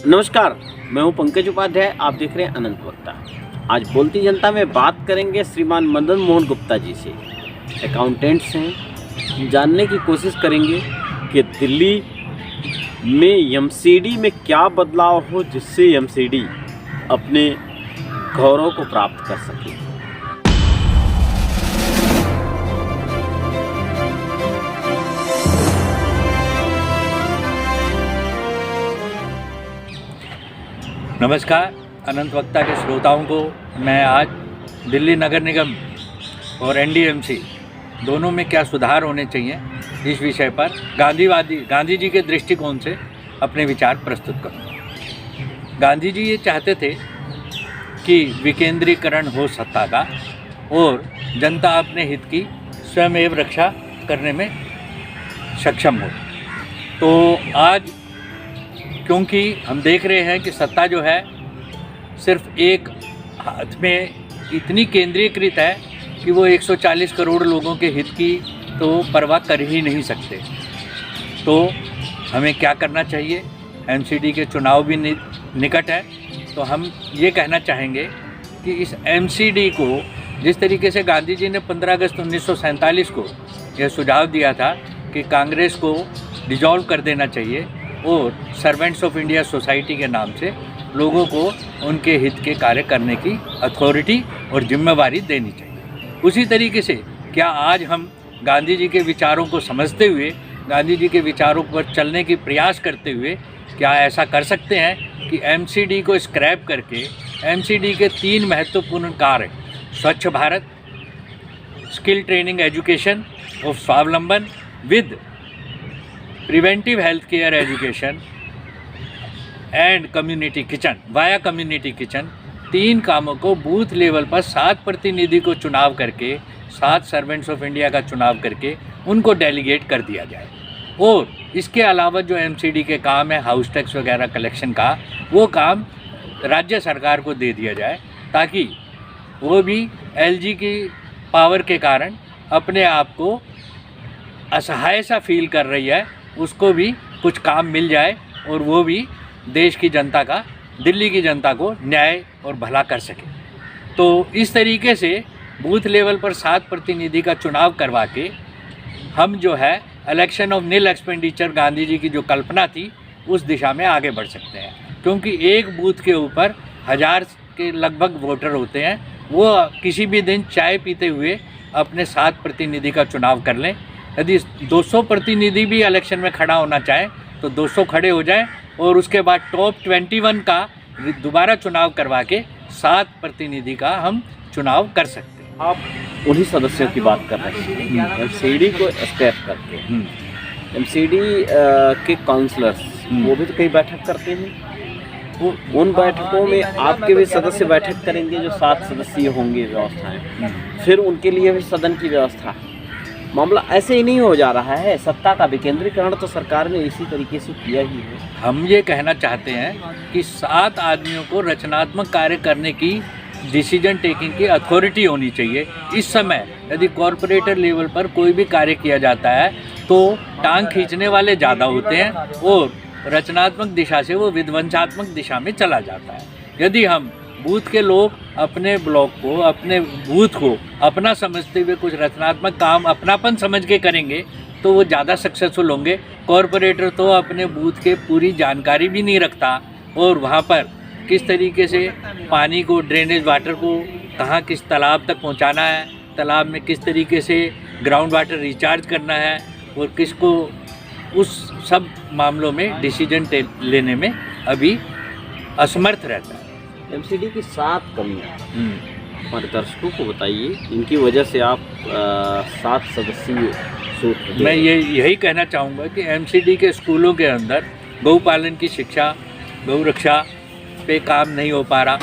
नमस्कार, मैं हूं पंकज उपाध्याय। आप देख रहे हैं अनंत वक्ता। आज बोलती जनता में बात करेंगे श्रीमान मदन मोहन गुप्ता जी से। अकाउंटेंट्स हैं, जानने की कोशिश करेंगे कि दिल्ली में एमसीडी में क्या बदलाव हो जिससे एमसीडी अपने गौरव को प्राप्त कर सके। नमस्कार, अनंत वक्ता के श्रोताओं को मैं आज दिल्ली नगर निगम और एनडीएमसी दोनों में क्या सुधार होने चाहिए इस विषय पर गांधी जी के दृष्टिकोण से अपने विचार प्रस्तुत करूँ। गांधी जी ये चाहते थे कि विकेंद्रीकरण हो सत्ता का और जनता अपने हित की स्वयं एवं रक्षा करने में सक्षम हो। तो आज क्योंकि हम देख रहे हैं कि सत्ता जो है सिर्फ एक हाथ में इतनी केंद्रीकृत है कि वो 140 करोड़ लोगों के हित की तो परवाह कर ही नहीं सकते। तो हमें क्या करना चाहिए? एमसीडी के चुनाव भी निकट है, तो हम ये कहना चाहेंगे कि इस एमसीडी को जिस तरीके से गांधी जी ने 15 अगस्त 1947 को यह सुझाव दिया था कि कांग्रेस को डिसॉल्व कर देना चाहिए और सर्वेंट्स ऑफ इंडिया सोसाइटी के नाम से लोगों को उनके हित के कार्य करने की अथॉरिटी और जिम्मेवारी देनी चाहिए। उसी तरीके से क्या आज हम गांधी जी के विचारों को समझते हुए, गांधी जी के विचारों पर चलने की प्रयास करते हुए क्या ऐसा कर सकते हैं कि एमसीडी को स्क्रैप करके एमसीडी के 3 महत्वपूर्ण कार्य स्वच्छ भारत, स्किल ट्रेनिंग एजुकेशन और स्वावलंबन with preventive health care education and community kitchen via community kitchen, 3 कामों को बूथ लेवल पर 7 प्रतिनिधि को चुनाव करके 7 सर्वेंट्स ऑफ इंडिया का चुनाव करके उनको डेलीगेट कर दिया जाए। और इसके अलावा जो एमसीडी के काम है हाउस टैक्स वगैरह कलेक्शन का, वो काम राज्य सरकार को दे दिया जाए ताकि वो भी एलजी की पावर के कारण अपने आप को असहाय सा फील कर रही है, उसको भी कुछ काम मिल जाए और वो भी देश की जनता का, दिल्ली की जनता को न्याय और भला कर सके। तो इस तरीके से बूथ लेवल पर 7 प्रतिनिधि का चुनाव करवा के हम जो है election of nil expenditure Gandhi ji की जो कल्पना थी उस दिशा में आगे बढ़ सकते हैं। क्योंकि एक बूथ के ऊपर 1000 के लगभग वोटर होते हैं, वो किसी भी दिन चाय पीते हुए अपने 7 प्रतिनिधि का चुनाव कर लें। यदि 200 प्रतिनिधि भी इलेक्शन में खड़ा होना चाहे तो 200 खड़े हो जाए और उसके बाद टॉप 21 का दोबारा चुनाव करवा के 7 प्रतिनिधि का हम चुनाव कर सकते हैं। आप उन्हीं सदस्यों की बात कर रहे हैं एमसीडी को स्क्रैप करके। एमसीडी के काउंसलर्स वो भी तो कई बैठक करते हैं, उन बैठकों में आपके भी सदस्य बैठक करेंगे जो 7 सदस्यीय होंगे व्यवस्थाएं, फिर उनके लिए भी सदन की व्यवस्था। मामला ऐसे ही नहीं हो जा रहा है। सत्ता का विकेंद्रीकरण तो सरकार ने इसी तरीके से किया ही है। हम ये कहना चाहते हैं कि 7 आदमियों को रचनात्मक कार्य करने की डिसीजन टेकिंग की अथॉरिटी होनी चाहिए। इस समय यदि कॉरपोरेटर लेवल पर कोई भी कार्य किया जाता है तो टांग खींचने वाले ज़्यादा होते हैं और रचनात्मक दिशा से वो विध्वंसात्मक दिशा में चला जाता है। यदि हम बूथ के लोग अपने ब्लॉक को, अपने बूथ को अपना समझते हुए कुछ रचनात्मक काम अपनापन समझ के करेंगे तो वो ज़्यादा सक्सेसफुल होंगे। कॉरपोरेटर तो अपने बूथ के पूरी जानकारी भी नहीं रखता और वहाँ पर किस तरीके से पानी को, ड्रेनेज वाटर को कहाँ किस तालाब तक पहुँचाना है, तालाब में किस तरीके से ग्राउंड वाटर रिचार्ज करना है और किसको, उस सब मामलों में डिसीजन लेने में अभी असमर्थ रहता है। एमसीडी की 7 कमियाँ हमारे दर्शकों को बताइए, इनकी वजह से आप 7 सदस्यीय सूत्र। मैं यही कहना चाहूँगा कि एमसीडी के स्कूलों के अंदर गौपालन की शिक्षा, गौ रक्षा पे काम नहीं हो पा रहा।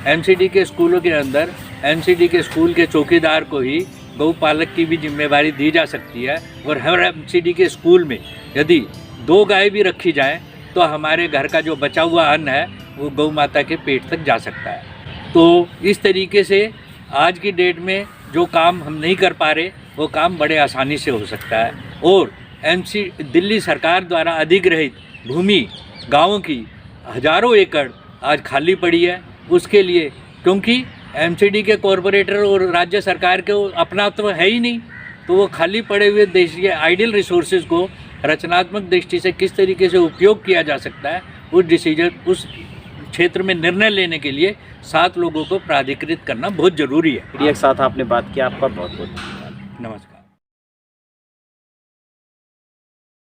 एमसीडी के स्कूलों के अंदर एमसीडी के स्कूल के चौकीदार को ही गौपालक की भी जिम्मेवारी दी जा सकती है और हर एमसीडी के स्कूल में यदि 2 गाय भी रखी जाएँ तो हमारे घर का जो बचा हुआ अन्न है वो गौ माता के पेट तक जा सकता है। तो इस तरीके से आज की डेट में जो काम हम नहीं कर पा रहे वो काम बड़े आसानी से हो सकता है। और दिल्ली सरकार द्वारा अधिग्रहित भूमि गाँवों की हज़ारों एकड़ आज खाली पड़ी है। उसके लिए क्योंकि एमसीडी के कॉरपोरेटर और राज्य सरकार के अपना तो है ही नहीं, तो वो खाली पड़े हुए देश के आइडियल रिसोर्सेज को रचनात्मक दृष्टि से किस तरीके से उपयोग किया जा सकता है, उस क्षेत्र में निर्णय लेने के लिए 7 लोगों को प्राधिकृत करना बहुत ज़रूरी है। एक साथ आपने बात किया, आपका बहुत बहुत धन्यवाद। नमस्कार।